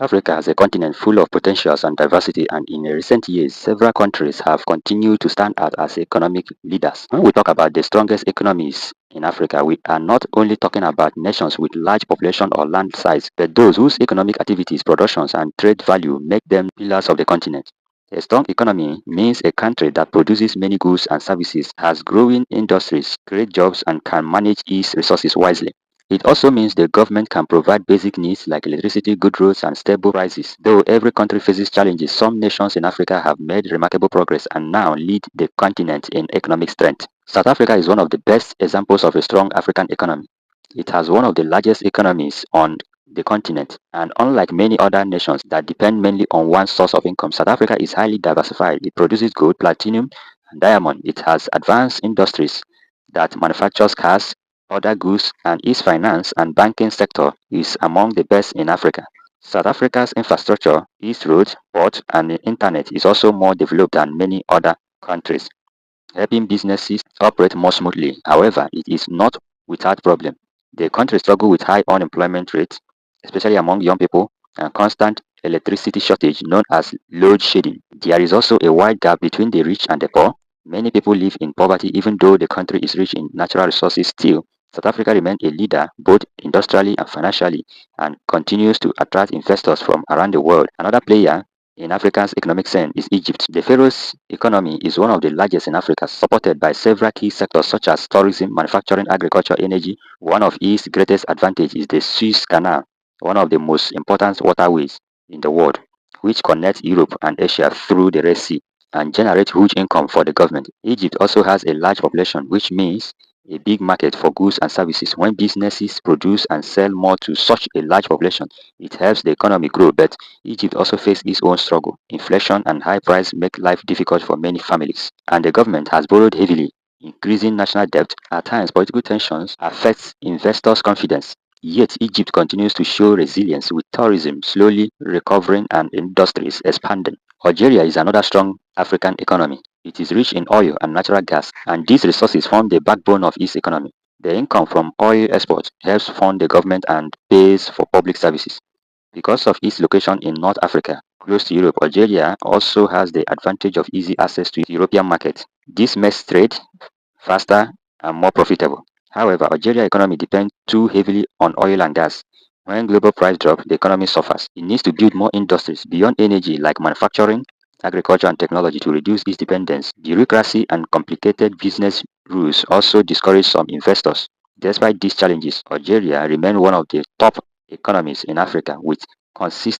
Africa is a continent full of potentials and diversity, and in recent years, several countries have continued to stand out as economic leaders. When we talk about the strongest economies in Africa, we are not only talking about nations with large population or land size, but those whose economic activities, productions, and trade value make them pillars of the continent. A strong economy means a country that produces many goods and services, has growing industries, create jobs, and can manage its resources wisely. It also means the government can provide basic needs like electricity, good roads, and stable prices. Though every country faces challenges, some nations in Africa have made remarkable progress and now lead the continent in economic strength. South Africa is one of the best examples of a strong African economy. It has one of the largest economies on the continent, and unlike many other nations that depend mainly on one source of income, South Africa is highly diversified. It produces gold, platinum, and diamond. It has advanced industries that manufactures cars, other goods, and its finance and banking sector is among the best in Africa. South Africa's infrastructure, its roads, ports, and the internet is also more developed than many other countries, helping businesses operate more smoothly. However, it is not without problem. The country struggles with high unemployment rates, especially among young people, and constant electricity shortage known as load shedding. There is also a wide gap between the rich and the poor. Many people live in poverty even though the country is rich in natural resources still. South Africa remains a leader both industrially and financially and continues to attract investors from around the world. Another player in Africa's economic sense is Egypt. The Pharaoh's economy is one of the largest in Africa, supported by several key sectors such as tourism, manufacturing, agriculture, energy. One of its greatest advantages is the Suez Canal, one of the most important waterways in the world, which connects Europe and Asia through the Red Sea and generates huge income for the government. Egypt also has a large population, which means a big market for goods and services. When businesses produce and sell more to such a large population, it helps the economy grow, but Egypt also faces its own struggle. Inflation and high prices make life difficult for many families, and the government has borrowed heavily, increasing national debt. At times, political tensions affect investors' confidence. Yet Egypt continues to show resilience with tourism slowly recovering and industries expanding. Algeria is another strong African economy. It is rich in oil and natural gas, and these resources form the backbone of its economy. The income from oil exports helps fund the government and pays for public services. Because of its location in North Africa, close to Europe, Algeria also has the advantage of easy access to European markets. This makes trade faster and more profitable. However, Algeria's economy depends too heavily on oil and gas. When global price drop, the economy suffers. It needs to build more industries beyond energy like manufacturing, agriculture, and technology to reduce its dependence. Bureaucracy and complicated business rules also discourage some investors. Despite these challenges, Algeria remains one of the top economies in Africa with consistent